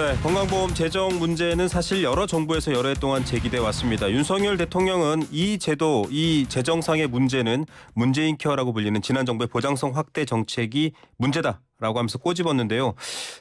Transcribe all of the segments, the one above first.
네, 건강보험 재정 문제는 사실 여러 정부에서 여러 해 동안 제기돼 왔습니다. 윤석열 대통령은 이 제도, 이 재정상의 문제는 문재인 케어라고 불리는 지난 정부의 보장성 확대 정책이 문제다라고 하면서 꼬집었는데요.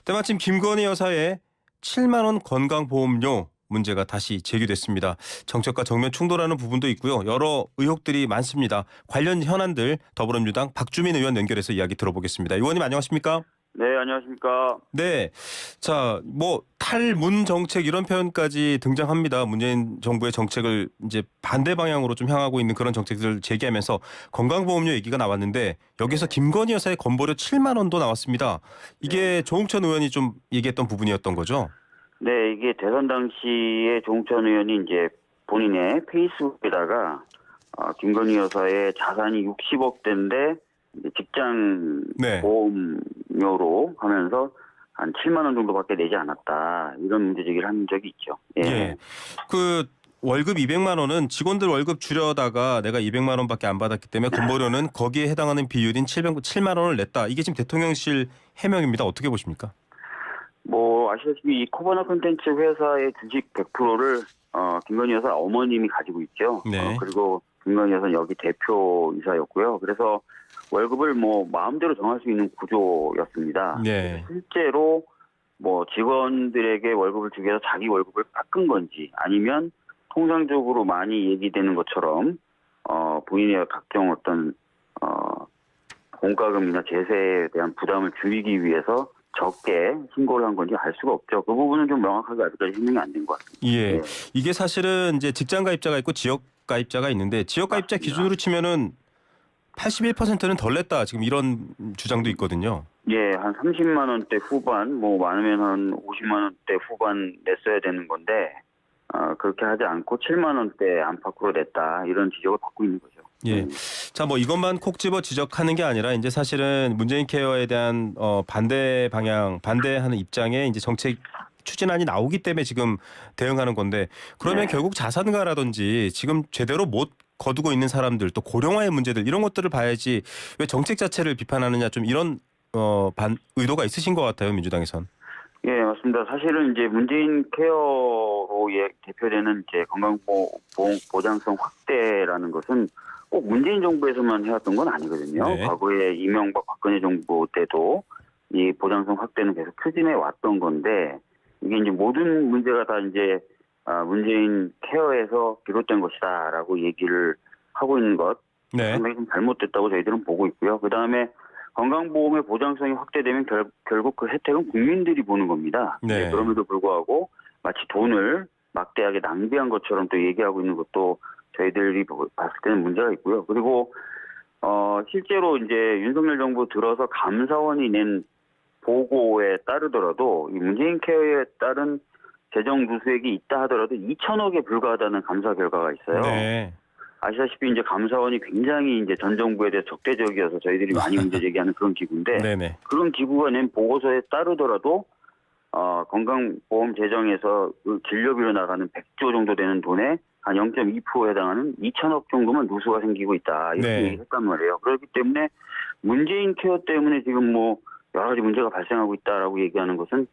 때마침 김건희 여사의 7만 원 건강보험료 문제가 다시 제기됐습니다. 정책과 정면 충돌하는 부분도 있고요. 여러 의혹들이 많습니다. 관련 현안들 더불어민주당 박주민 의원 연결해서 이야기 들어보겠습니다. 의원님 안녕하십니까? 네, 안녕하십니까. 네. 자, 뭐 탈문 정책 이런 표현까지 등장합니다. 문재인 정부의 정책을 이제 반대 방향으로 좀 향하고 있는 그런 정책들을 제기하면서 건강보험료 얘기가 나왔는데 여기서 김건희 여사의 건보료 7만 원도 나왔습니다. 이게 조홍천 의원이 좀 얘기했던 부분이었던 거죠? 네, 이게 대선 당시에 조홍천 의원이 이제 본인의 페이스북에다가 김건희 여사의 자산이 60억대인데 직장 네. 보험료로 하면서 한 7만 원 정도밖에 내지 않았다. 이런 문제 제기를 한 적이 있죠. 예. 예. 그 월급 200만 원은 직원들 월급 줄여다가 내가 200만 원밖에 안 받았기 때문에 건보료는 거기에 해당하는 비율인 7만 원을 냈다. 이게 지금 대통령실 해명입니다. 어떻게 보십니까? 뭐 아시다시피 이 코바나 콘텐츠 회사의 주식 100%를 김건희 여사 어머님이 가지고 있죠. 네. 그리고 김건희 여사는 여기 대표이사였고요. 그래서 월급을 뭐 마음대로 정할 수 있는 구조였습니다. 네. 실제로 뭐 직원들에게 월급을 주기 위해서 자기 월급을 깎은 건지 아니면 통상적으로 많이 얘기되는 것처럼 부인의 각종 어떤 공과금이나 제세에 대한 부담을 줄이기 위해서 적게 신고를 한 건지 알 수가 없죠. 그 부분은 좀 명확하게 아직까지 설명이 안 된 것 같습니다. 예. 네. 이게 사실은 이제 직장 가입자가 있고 지역 가입자가 있는데 지역 가입자 맞습니다. 기준으로 치면은 81%는 덜 냈다. 지금 이런 주장도 있거든요. 예, 한 30만 원대 후반, 뭐 많으면 한 50만 원대 후반 냈어야 되는 건데 그렇게 하지 않고 7만 원대 안팎으로 냈다. 이런 지적을 받고 있는 거죠. 예. 자, 뭐 이것만 콕 집어 지적하는 게 아니라 이제 사실은 문재인 케어에 대한 반대 방향, 반대하는 입장에 이제 정책 추진안이 나오기 때문에 지금 대응하는 건데 그러면 네. 결국 자산가라든지 지금 제대로 못 거두고 있는 사람들 또 고령화의 문제들 이런 것들을 봐야지 왜 정책 자체를 비판하느냐 좀 이런 의도가 있으신 것 같아요 민주당에선. 예, 맞습니다. 사실은 이제 문재인 케어로 대표되는 이제 건강보험 보장성 확대라는 것은 꼭 문재인 정부에서만 해왔던 건 아니거든요. 네. 과거에 이명박 박근혜 정부 때도 이 보장성 확대는 계속 추진해 왔던 건데 이게 이제 모든 문제가 다 이제 문재인 케어에서 비롯된 것이다라고 얘기를 하고 있는 것 네. 상당히 좀 잘못됐다고 저희들은 보고 있고요. 그 다음에 건강보험의 보장성이 확대되면 결국 그 혜택은 국민들이 보는 겁니다. 네. 그럼에도 불구하고 마치 돈을 막대하게 낭비한 것처럼 또 얘기하고 있는 것도 저희들이 봤을 때는 문제가 있고요. 그리고 실제로 이제 윤석열 정부 들어서 감사원이 낸 보고에 따르더라도 이 문재인 케어에 따른 재정 누수액이 있다 하더라도 2천억에 불과하다는 감사 결과가 있어요. 네. 아시다시피 이제 감사원이 굉장히 이제 전 정부에 대해 적대적이어서 저희들이 많이 문제 제기하는 그런 기구인데 네네. 그런 기구가 낸 보고서에 따르더라도 건강보험 재정에서 그 진료비로 나가는 100조 정도 되는 돈에 한 0.2%에 해당하는 2천억 정도만 누수가 생기고 있다 이렇게 네. 얘기했단 말이에요. 그렇기 때문에 문재인 케어 때문에 지금 뭐 여러 가지 문제가 발생하고 있다라고 얘기하는 것은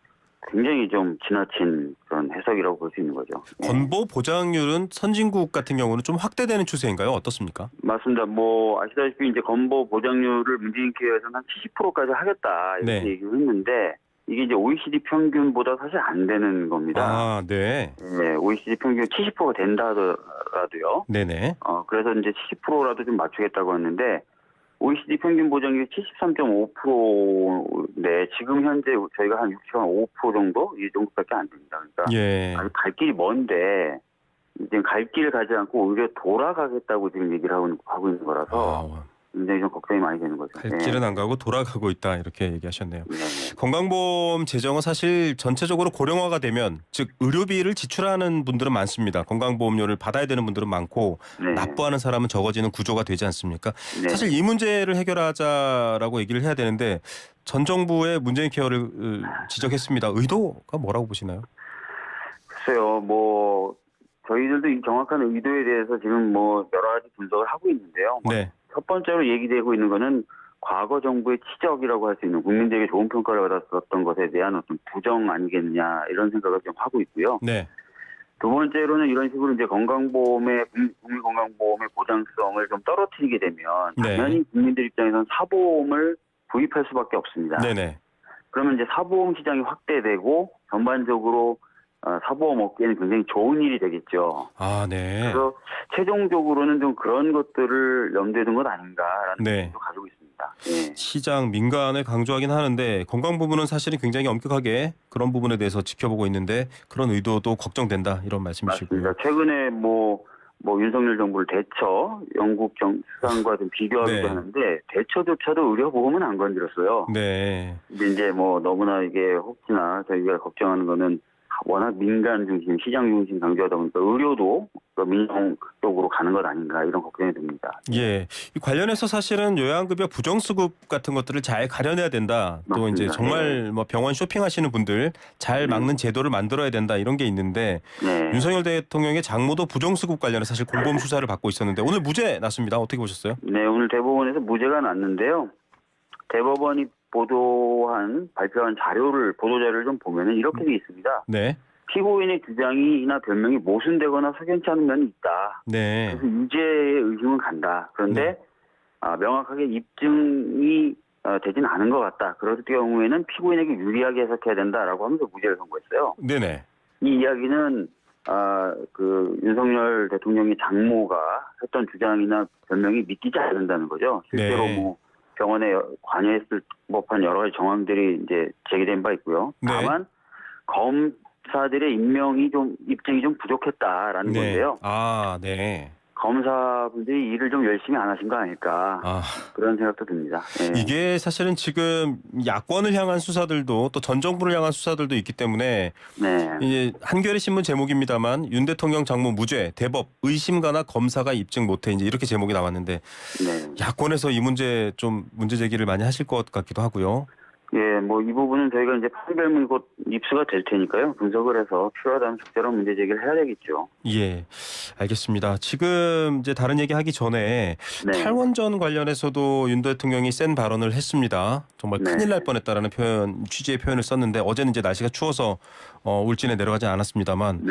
굉장히 좀 지나친 그런 해석이라고 볼 수 있는 거죠. 건보 보장률은 선진국 같은 경우는 좀 확대되는 추세인가요? 어떻습니까? 맞습니다. 뭐 아시다시피 이제 건보 보장률을 문재인 케어에서는 한 70%까지 하겠다 이렇게 네. 얘기를 했는데 이게 이제 OECD 평균보다 사실 안 되는 겁니다. 아, 네. 네, OECD 평균 70%가 된다 하더라도요. 네네. 그래서 이제 70%라도 좀 맞추겠다고 했는데 OECD 평균 보장률이 73.5%인데 지금 현재 저희가 한 65% 정도 이 정도밖에 안 됩니다. 그러니까 예. 아직 갈 길이 먼데 지금 갈 길을 가지 않고 오히려 돌아가겠다고 지금 얘기를 하고 있는 거라서 굉장히 좀 걱정이 많이 되는 거죠. 갈 길은 안 가고 돌아가고 있다 이렇게 얘기하셨네요. 네. 건강보험 재정은 사실 전체적으로 고령화가 되면 즉 의료비를 지출하는 분들은 많습니다. 건강보험료를 받아야 되는 분들은 많고 네. 납부하는 사람은 적어지는 구조가 되지 않습니까? 네. 사실 이 문제를 해결하자라고 얘기를 해야 되는데 전 정부의 문재인 케어를 지적했습니다. 의도가 뭐라고 보시나요? 글쎄요, 뭐 저희들도 이 정확한 의도에 대해서 지금 뭐 여러 가지 분석을 하고 있는데요. 네. 첫 번째로 얘기되고 있는 거는 과거 정부의 치적이라고 할 수 있는 국민들에게 좋은 평가를 받았었던 것에 대한 어떤 부정 아니겠냐 이런 생각을 좀 하고 있고요. 네. 두 번째로는 이런 식으로 이제 건강보험의 국민 건강보험의 보장성을 좀 떨어뜨리게 되면 당연히 국민들 입장에서는 사보험을 구입할 수밖에 없습니다. 네네. 그러면 이제 사보험 시장이 확대되고 전반적으로 사보험 업계는 굉장히 좋은 일이 되겠죠. 아, 네. 그래서 최종적으로는 좀 그런 것들을 염두에 둔 것 아닌가라는 생각도 가지고 있습니다. 예. 시장 민간을 강조하긴 하는데 건강 부분은 사실은 굉장히 엄격하게 그런 부분에 대해서 지켜보고 있는데 그런 의도도 걱정된다 이런 말씀이시고요. 맞습니다. 최근에 뭐 윤석열 정부를 대처 영국 수상과 좀 비교하기도 하는데 대처조차도 의료보험은 안 건드렸어요. 네. 근데 이제 뭐 너무나 이게 혹시나 저희가 걱정하는 거는 워낙 민간 중심, 시장 중심 강조하다 보니까 의료도 민영 쪽으로 가는 것 아닌가 이런 걱정이 듭니다. 예. 이 관련해서 사실은 요양급여 부정수급 같은 것들을 잘 가려내야 된다. 또 맞습니다. 이제 정말 뭐 병원 쇼핑하시는 분들 잘 막는 제도를 만들어야 된다 이런 게 있는데 네. 윤석열 대통령의 장모도 부정수급 관련해 사실 공범 수사를 받고 있었는데 오늘 무죄 났습니다. 어떻게 보셨어요? 네, 오늘 대법원에서 무죄가 났는데요. 대법원이 발표한 보도 자료를 좀 보면은 이렇게 돼 있습니다. 네. 피고인의 주장이나 변명이 모순되거나 석연치 않은 면이 있다. 네. 그래서 유죄의 의심은 간다. 그런데 명확하게 입증이 되진 않은 것 같다. 그럴 경우에는 피고인에게 유리하게 해석해야 된다라고 하면서 무죄를 선고했어요. 네네. 이 이야기는 그 윤석열 대통령의 장모가 했던 주장이나 변명이 믿기지 않는다는 거죠. 실제로 네. 뭐 병원에 관여했을 법한 여러 가지 정황들이 이제 제기된 바 있고요. 네. 다만 검사들의 입증이 좀 부족했다라는 건데요. 아, 네. 검사분들이 일을 좀 열심히 안 하신 거 아닐까 그런 생각도 듭니다. 네. 이게 사실은 지금 야권을 향한 수사들도 또 전 정부를 향한 수사들도 있기 때문에 이제 한겨레 신문 제목입니다만 윤 대통령 장모 무죄 대법 의심가나 검사가 입증 못해 이제 이렇게 제목이 나왔는데 야권에서 이 문제 제기를 많이 하실 것 같기도 하고요. 예, 뭐 이 부분은 저희가 이제 판결문이 곧 입수가 될 테니까요. 분석을 해서 필요하다면 적절한 문제 제기를 해야 되겠죠. 예, 알겠습니다. 지금 이제 다른 얘기하기 전에 탈원전 관련해서도 윤 대통령이 센 발언을 했습니다. 정말 큰일 날 뻔했다라는 취지의 표현을 썼는데 어제는 이제 날씨가 추워서 울진에 내려가지 않았습니다만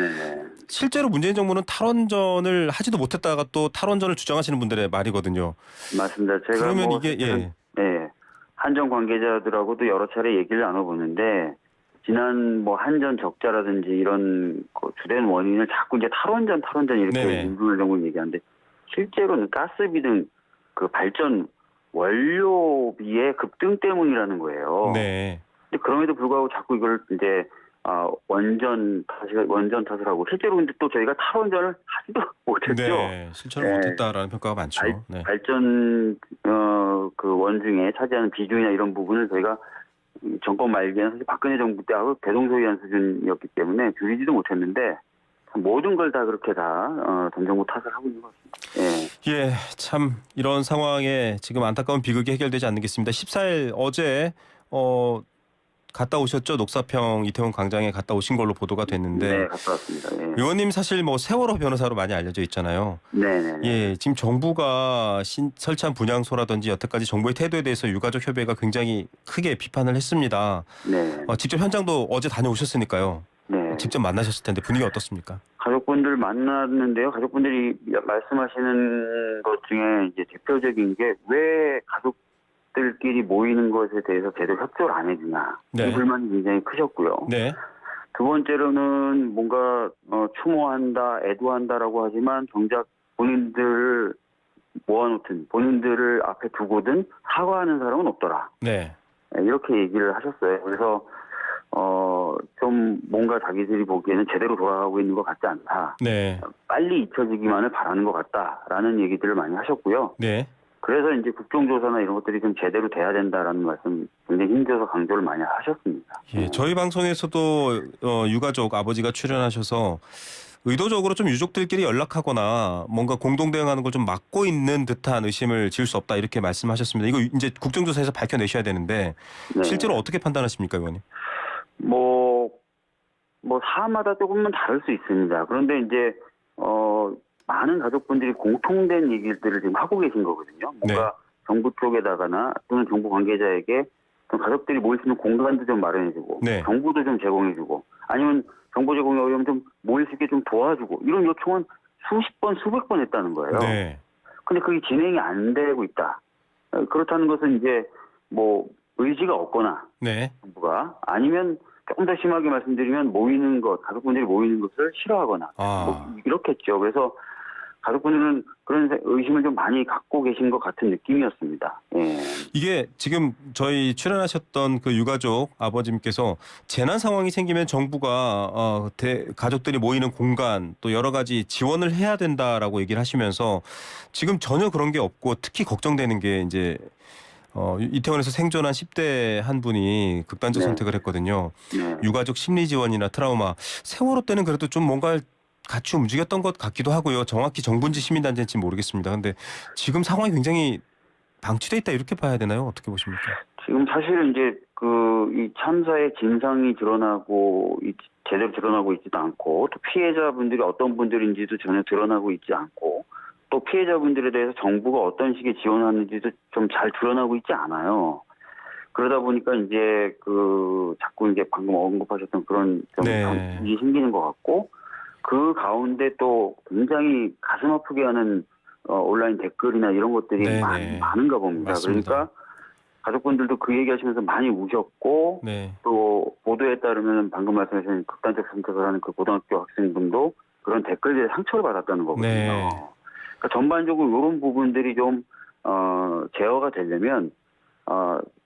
실제로 문재인 정부는 탈원전을 하지도 못했다가 또 탈원전을 주장하시는 분들의 말이거든요. 맞습니다. 제가 그러면 이게 한전 관계자들하고도 여러 차례 얘기를 나눠보는데 지난 뭐 한전 적자라든지 이런 주된 원인을 자꾸 이제 탈원전 이렇게 윤석열 정부는 얘기하는데 실제로는 가스비 등 그 발전 원료비의 급등 때문이라는 거예요. 네. 근데 그럼에도 불구하고 자꾸 이걸 이제 원전 탓을 하고 실제로 근데 또 저희가 탈원전을 하지도 못했죠. 네, 실천을 못했다라는 평가가 많죠. 발전 그 원중에 차지하는 비중이나 이런 부분을 저희가 정권 말기에는 사실 박근혜 정부 때하고 대동소이한 수준이었기 때문에 줄이지도 못했는데 모든 걸 다 그렇게 전 정부 탓을 하고 있는 것 같습니다. 예, 참 이런 상황에 지금 안타까운 비극이 해결되지 않겠습니다. 14일 어제 갔다 오셨죠? 녹사평 이태원 광장에 갔다 오신 걸로 보도가 됐는데. 네, 갔다 왔습니다. 의원님 사실 뭐 세월호 변호사로 많이 알려져 있잖아요. 네. 예, 지금 정부가 설치한 분향소라든지 여태까지 정부의 태도에 대해서 유가족 협의회가 굉장히 크게 비판을 했습니다. 네. 직접 현장도 어제 다녀오셨으니까요. 네. 직접 만나셨을 텐데 분위기 어떻습니까? 가족분들 만났는데요. 가족분들이 말씀하시는 것 중에 이제 대표적인 게 왜 가족들끼리 모이는 것에 대해서 제대로 협조를 안 해주냐. 이 불만이 굉장히 크셨고요. 네. 두 번째로는 뭔가 추모한다, 애도한다라고 하지만 정작 본인들을 모아놓든 본인들을 앞에 두고든 사과하는 사람은 없더라. 네. 이렇게 얘기를 하셨어요. 그래서 좀 뭔가 자기들이 보기에는 제대로 돌아가고 있는 것 같지 않다. 네. 빨리 잊혀지기만을 바라는 것 같다라는 얘기들을 많이 하셨고요. 네. 그래서 이제 국정조사나 이런 것들이 좀 제대로 돼야 된다라는 말씀 굉장히 힘줘서 강조를 많이 하셨습니다. 예, 저희 방송에서도 유가족 아버지가 출연하셔서 의도적으로 좀 유족들끼리 연락하거나 뭔가 공동 대응하는 걸 좀 막고 있는 듯한 의심을 지을 수 없다 이렇게 말씀하셨습니다. 이거 이제 국정조사에서 밝혀내셔야 되는데 실제로 어떻게 판단하십니까, 의원님? 사마다 조금은 다를 수 있습니다. 그런데 이제 많은 가족분들이 공통된 얘기들을 지금 하고 계신 거거든요. 뭔가 정부 쪽에다가나 또는 정부 관계자에게 좀 가족들이 모일 수 있는 공간도 좀 마련해주고 네. 정보도 좀 제공해주고 아니면 정보 제공이 어려우면 좀 모일 수 있게 좀 도와주고 이런 요청은 수십 번 수백 번 했다는 거예요. 네. 근데 그게 진행이 안 되고 있다. 그렇다는 것은 이제 뭐 의지가 없거나 네. 정부가 아니면 조금 더 심하게 말씀드리면 모이는 것, 가족분들이 모이는 것을 싫어하거나 뭐 이렇겠죠. 그래서 가족분들은 그런 의심을 좀 많이 갖고 계신 것 같은 느낌이었습니다. 예. 이게 지금 저희 출연하셨던 그 유가족 아버님께서 재난 상황이 생기면 정부가 가족들이 모이는 공간 또 여러 가지 지원을 해야 된다라고 얘기를 하시면서 지금 전혀 그런 게 없고 특히 걱정되는 게 이제 이태원에서 생존한 10대 한 분이 극단적 네. 선택을 했거든요. 네. 유가족 심리 지원이나 트라우마 세월호 때는 그래도 좀 뭔가 같이 움직였던 것 같기도 하고요. 정확히 정부인지 시민단체인지 모르겠습니다. 근데 지금 상황이 굉장히 방치돼 있다 이렇게 봐야 되나요? 어떻게 보십니까? 지금 사실은 이제 이 참사의 진상이 제대로 드러나고 있지도 않고 또 피해자분들이 어떤 분들인지도 전혀 드러나고 있지 않고 또 피해자분들에 대해서 정부가 어떤 식의 지원하는지도 좀 잘 드러나고 있지 않아요. 그러다 보니까 이제 자꾸 이제 방금 언급하셨던 그런 좀 네. 일이 생기는 것 같고 그 가운데 또 굉장히 가슴 아프게 하는 온라인 댓글이나 이런 것들이 네네. 많은가 봅니다. 맞습니다. 그러니까 가족분들도 그 얘기하시면서 많이 우셨고 네. 또 보도에 따르면 방금 말씀하신 극단적 선택을 하는 그 고등학교 학생분도 그런 댓글들에 상처를 받았다는 거거든요. 네. 그러니까 전반적으로 이런 부분들이 좀 제어가 되려면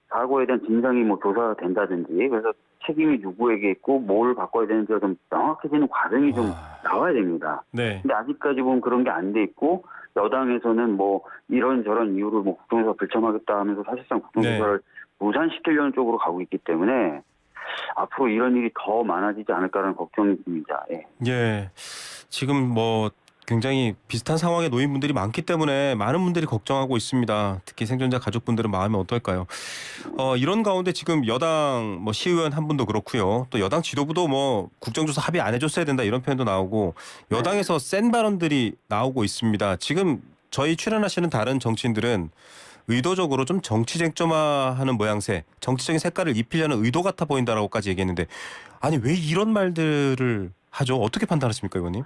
사고에 대한 진상이 뭐 조사가 된다든지 그래서 책임이 누구에게 있고 뭘 바꿔야 되는지가 좀 명확해지는 과정이 좀 나와야 됩니다. 네. 근데 아직까지 보면 그런 게 안 돼 있고 여당에서는 뭐 이런저런 이유로 뭐 국정조사 불참하겠다 하면서 사실상 국정조사를 무산시키려는 쪽으로 가고 있기 때문에 앞으로 이런 일이 더 많아지지 않을까라는 걱정이 듭니다. 예. 예. 지금 뭐 굉장히 비슷한 상황에 놓인 분들이 많기 때문에 많은 분들이 걱정하고 있습니다. 특히 생존자 가족분들은 마음이 어떨까요? 이런 가운데 지금 여당 뭐 시의원 한 분도 그렇고요. 또 여당 지도부도 뭐 국정조사 합의 안 해줬어야 된다 이런 표현도 나오고 여당에서 센 발언들이 나오고 있습니다. 지금 저희 출연하시는 다른 정치인들은 의도적으로 좀 정치 쟁점화하는 모양새, 정치적인 색깔을 입히려는 의도 같아 보인다라고까지 얘기했는데 아니 왜 이런 말들을 하죠? 어떻게 판단하십니까, 의원님?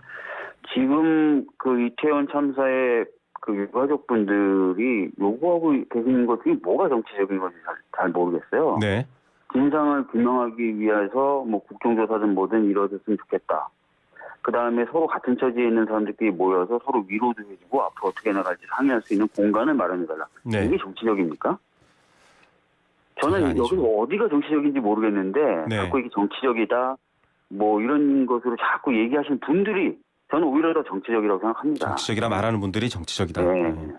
지금 이태원 참사의 유가족분들이 요구하고 계시는 것 중에 뭐가 정치적인 건지 잘 모르겠어요. 네. 진상을 규명하기 위해서 뭐 국정조사든 뭐든 이루어졌으면 좋겠다. 그 다음에 서로 같은 처지에 있는 사람들끼리 모여서 서로 위로도 해주고 앞으로 어떻게 나갈지 상의할 수 있는 공간을 마련해달라. 네. 이게 정치적입니까? 저는 여기서 어디가 정치적인지 모르겠는데 네. 자꾸 이게 정치적이다 뭐 이런 것으로 자꾸 얘기하시는 분들이 저는 오히려 더 정치적이라고 생각합니다. 정치적이라 말하는 분들이 정치적이다. 네. 네.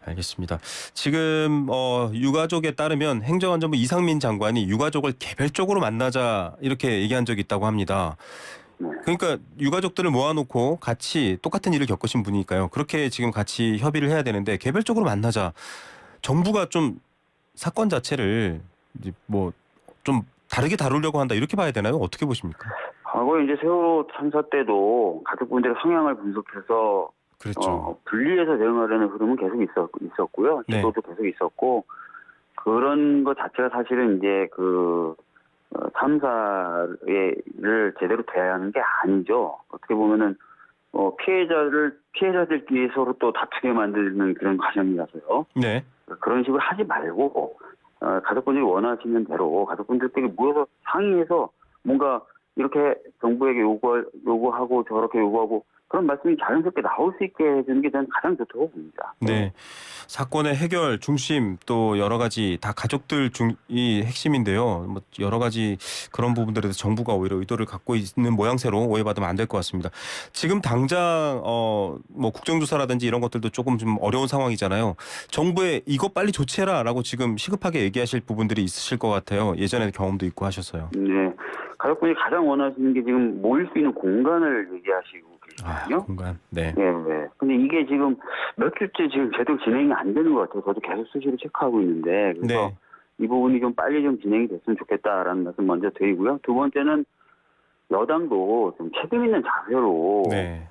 알겠습니다. 지금 유가족에 따르면 행정안전부 이상민 장관이 유가족을 개별적으로 만나자 이렇게 얘기한 적이 있다고 합니다. 네. 그러니까 유가족들을 모아놓고 같이 똑같은 일을 겪으신 분이니까요. 그렇게 지금 같이 협의를 해야 되는데 개별적으로 만나자. 정부가 좀 사건 자체를 뭐 좀 다르게 다루려고 한다 이렇게 봐야 되나요? 어떻게 보십니까? 과거에 이제 세월호 참사 때도 가족분들의 성향을 분석해서 그렇죠. 분리해서 대응하려는 흐름은 계속 있었고요. 네. 지도도 계속 있었고 그런 것 자체가 사실은 이제 참사를 제대로 대하는 게 아니죠. 어떻게 보면은 피해자들끼리 서로 또 다투게 만드는 그런 과정이라서요. 네. 그런 식으로 하지 말고 가족분들이 원하시는 대로 가족분들끼리 모여서 상의해서 뭔가 이렇게 정부에게 요구하고 저렇게 요구하고 그런 말씀이 자연스럽게 나올 수 있게 해주는 게 저는 가장 좋다고 봅니다. 네. 사건의 해결 중심 또 여러 가지 다 가족들 이 핵심인데요. 뭐 여러 가지 그런 부분들에 대해서 정부가 오히려 의도를 갖고 있는 모양새로 오해받으면 안 될 것 같습니다. 지금 당장 뭐 국정조사라든지 이런 것들도 조금 좀 어려운 상황이잖아요. 정부에 이거 빨리 조치해라라고 지금 시급하게 얘기하실 부분들이 있으실 것 같아요. 예전에 경험도 있고 하셔서요. 네. 가족분이 가장 원하시는 게 지금 모일 수 있는 공간을 얘기하시고 계시거든요. 공간. 네. 네, 네. 근데 이게 지금 몇 주째 지금 제대로 진행이 안 되는 것 같아요. 저도 계속 수시로 체크하고 있는데 그래서 네. 이 부분이 좀 빨리 좀 진행이 됐으면 좋겠다라는 말씀 먼저 드리고요. 두 번째는 여당도 좀 책임 있는 자세로 네.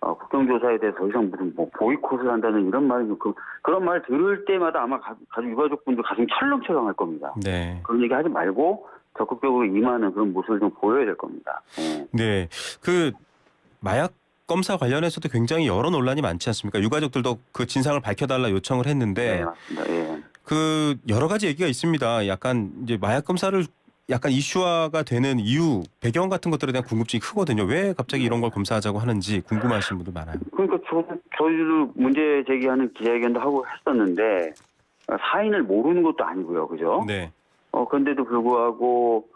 국정조사에 대해서 더 이상 무슨 뭐 보이콧을 한다는 이런 말이 그런 말 들을 때마다 아마 가족 유가족분들 가슴이 철렁철렁할 겁니다. 네. 그런 얘기 하지 말고 적극적으로 임하는 그런 모습을 좀 보여야 될 겁니다. 네. 그 마약 검사 관련해서도 굉장히 여러 논란이 많지 않습니까? 유가족들도 그 진상을 밝혀달라 요청을 했는데 네, 맞습니다. 예. 그 여러 가지 얘기가 있습니다. 약간 이제 마약 검사를 약간 이슈화가 되는 이유, 배경 같은 것들에 대한 궁금증이 크거든요. 왜 갑자기 이런 걸 검사하자고 하는지 궁금하신 분들 많아요. 그러니까 저희도 문제 제기하는 기자회견도 하고 했었는데 사인을 모르는 것도 아니고요, 그죠? 네. 그런데도 불구하고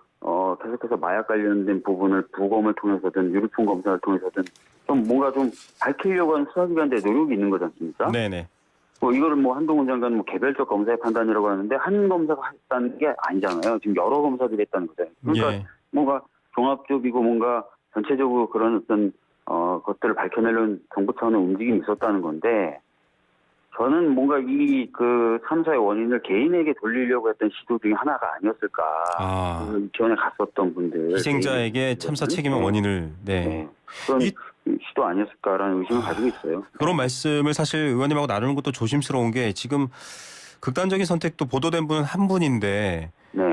계속해서 마약 관련된 부분을 부검을 통해서든 유류품 검사를 통해서든 좀 뭔가 좀 밝히려고 하는 수사기관들의 노력이 있는 거지 않습니까? 네네. 이거를 한동훈 장관은 개별적 검사의 판단이라고 하는데 한 검사가 했다는 게 아니잖아요. 지금 여러 검사들이 했다는 거잖아요. 그러니까 예. 뭔가 종합적이고 뭔가 전체적으로 그런 어떤 것들을 밝혀내려는 정부 차원의 움직임이 있었다는 건데 저는 뭔가 그 참사의 원인을 개인에게 돌리려고 했던 시도 중에 하나가 아니었을까. 아. 그 지원에 갔었던 분들. 희생자에게 참사 책임의 원인을 네. 그런 이- 시도 아니었을까라는 의심을 가지고 있어요. 그런 말씀을 사실 의원님하고 나누는 것도 조심스러운 게 지금 극단적인 선택도 보도된 분은 한 분인데 네.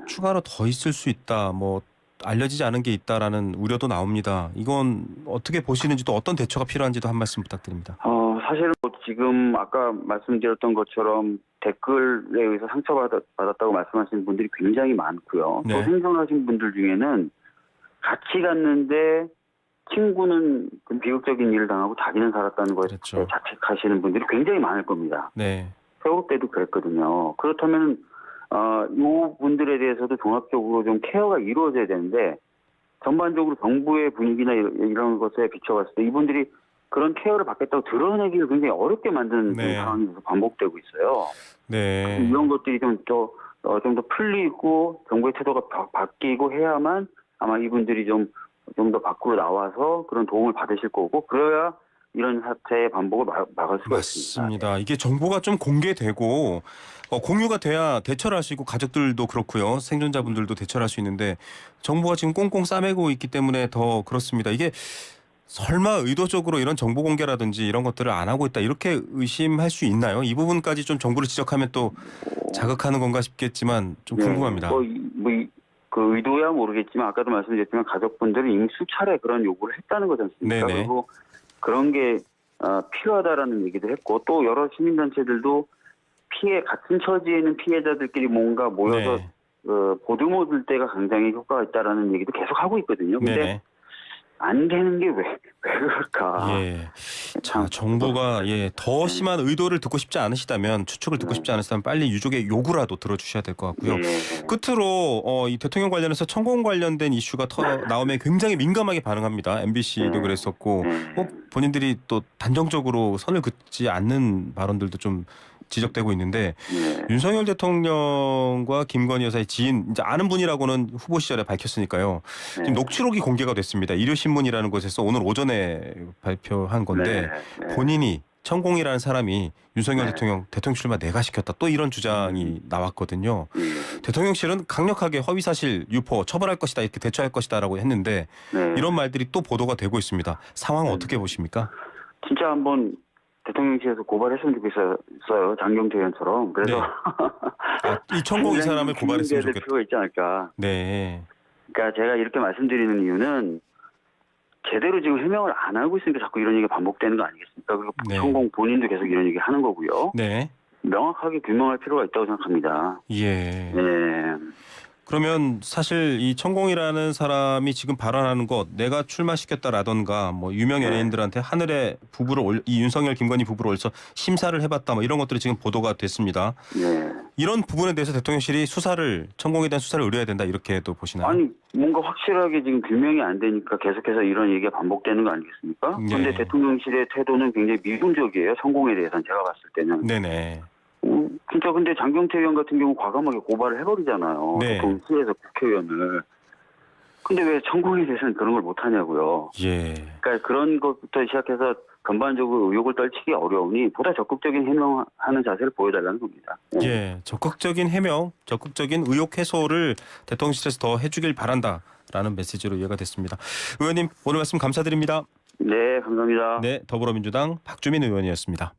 추가로 더 있을 수 있다. 뭐 알려지지 않은 게 있다라는 우려도 나옵니다. 이건 어떻게 보시는지도 어떤 대처가 필요한지도 한 말씀 부탁드립니다. 사실은 지금 아까 말씀드렸던 것처럼 댓글에 의해서 상처받았다고 말씀하시는 분들이 굉장히 많고요. 네. 또 생존하신 분들 중에는 같이 갔는데 친구는 그 비극적인 일을 당하고 자기는 살았다는 거에 그렇죠. 자책하시는 분들이 굉장히 많을 겁니다. 네. 세월호 때도 그랬거든요. 그렇다면 이 분들에 대해서도 종합적으로 좀 케어가 이루어져야 되는데 전반적으로 정부의 분위기나 이런 것에 비춰봤을 때 이분들이 그런 케어를 받겠다고 드러내기를 굉장히 어렵게 만드는 네. 상황이 반복되고 있어요. 네. 이런 것들이 좀 더 풀리고 정부의 태도가 바뀌고 해야만 아마 이분들이 좀 더 밖으로 나와서 그런 도움을 받으실 거고 그래야 이런 사태의 반복을 막을 수가 있습니다. 맞습니다. 이게 정보가 좀 공개되고 공유가 돼야 대처를 할 수 있고 가족들도 그렇고요. 생존자분들도 대처를 할 수 있는데 정보가 지금 꽁꽁 싸매고 있기 때문에 더 그렇습니다. 이게 설마 의도적으로 이런 정보 공개라든지 이런 것들을 안 하고 있다 이렇게 의심할 수 있나요? 이 부분까지 좀 정부를 지적하면 또 자극하는 건가 싶겠지만 좀 궁금합니다. 그 의도야 모르겠지만 아까도 말씀드렸지만 가족분들은 이미 수차례 그런 요구를 했다는 거지 않습니까? 네네. 그리고 그런 게 필요하다라는 얘기도 했고 또 여러 시민단체들도 같은 처지에 있는 피해자들끼리 뭔가 모여서 네. 보듬어 줄 때가 굉장히 효과가 있다라는 얘기도 계속 하고 있거든요. 근데 네네. 안 되는 게 왜 그럴까? 예. 자, 정부가 더 심한 의도를 듣고 싶지 않으시다면 추측을 듣고 싶지 않으시다면 빨리 유족의 요구라도 들어주셔야 될 것 같고요. 끝으로 이 대통령 관련해서 천공 관련된 이슈가 나오면 굉장히 민감하게 반응합니다. MBC도 그랬었고 본인들이 또 단정적으로 선을 긋지 않는 발언들도 좀 지적되고 있는데 윤석열 대통령과 김건희 여사의 지인 이제 아는 분이라고는 후보 시절에 밝혔으니까요. 지금 녹취록이 공개가 됐습니다. 일요신문이라는 곳에서 오늘 오전에 발표한 건데 본인이 천공이라는 사람이 윤석열 대통령 출마 내가 시켰다. 또 이런 주장이 나왔거든요. 대통령실은 강력하게 허위사실 유포 처벌할 것이다 이렇게 대처할 것이다라고 했는데 이런 말들이 또 보도가 되고 있습니다. 상황 어떻게 보십니까? 진짜 한번 대통령실에서 고발했으면 좋겠어요. 장경태 의원처럼. 그래서 이 천공 이 사람을 고발했으면 좋겠다. 필요가 있지 않을까. 네. 그러니까 제가 이렇게 말씀드리는 이유는 제대로 지금 해명을 안 하고 있으니까 자꾸 이런 얘기가 반복되는 거 아니겠습니까? 그리고 천공 본인도 계속 이런 얘기 하는 거고요. 네. 명확하게 규명할 필요가 있다고 생각합니다. 예. 네. 그러면 사실 이 천공이라는 사람이 지금 발언하는 것 내가 출마시켰다라던가 뭐 유명 연예인들한테 하늘에 이 윤석열 김건희 부부를 올려서 심사를 해봤다 뭐 이런 것들이 지금 보도가 됐습니다. 이런 부분에 대해서 대통령실이 천공에 대한 수사를 의뢰해야 된다 이렇게도 보시나요? 아니 뭔가 확실하게 지금 규명이 안 되니까 계속해서 이런 얘기가 반복되는 거 아니겠습니까? 그런데 대통령실의 태도는 굉장히 미분적이에요. 천공에 대해서는 제가 봤을 때는. 네네. 진짜 근데 장경태 의원 같은 경우 과감하게 고발을 해버리잖아요. 동시에서 국회의원을. 근데 왜 천공에 대해서는 그런 걸 못하냐고요. 예. 그러니까 그런 것부터 시작해서 전반적으로 의혹을 떨치기 어려우니 보다 적극적인 해명하는 자세를 보여달라는 겁니다. 예. 적극적인 해명, 적극적인 의혹 해소를 대통령실에서 더 해주길 바란다라는 메시지로 이해가 됐습니다. 의원님 오늘 말씀 감사드립니다. 네, 감사합니다. 네, 더불어민주당 박주민 의원이었습니다.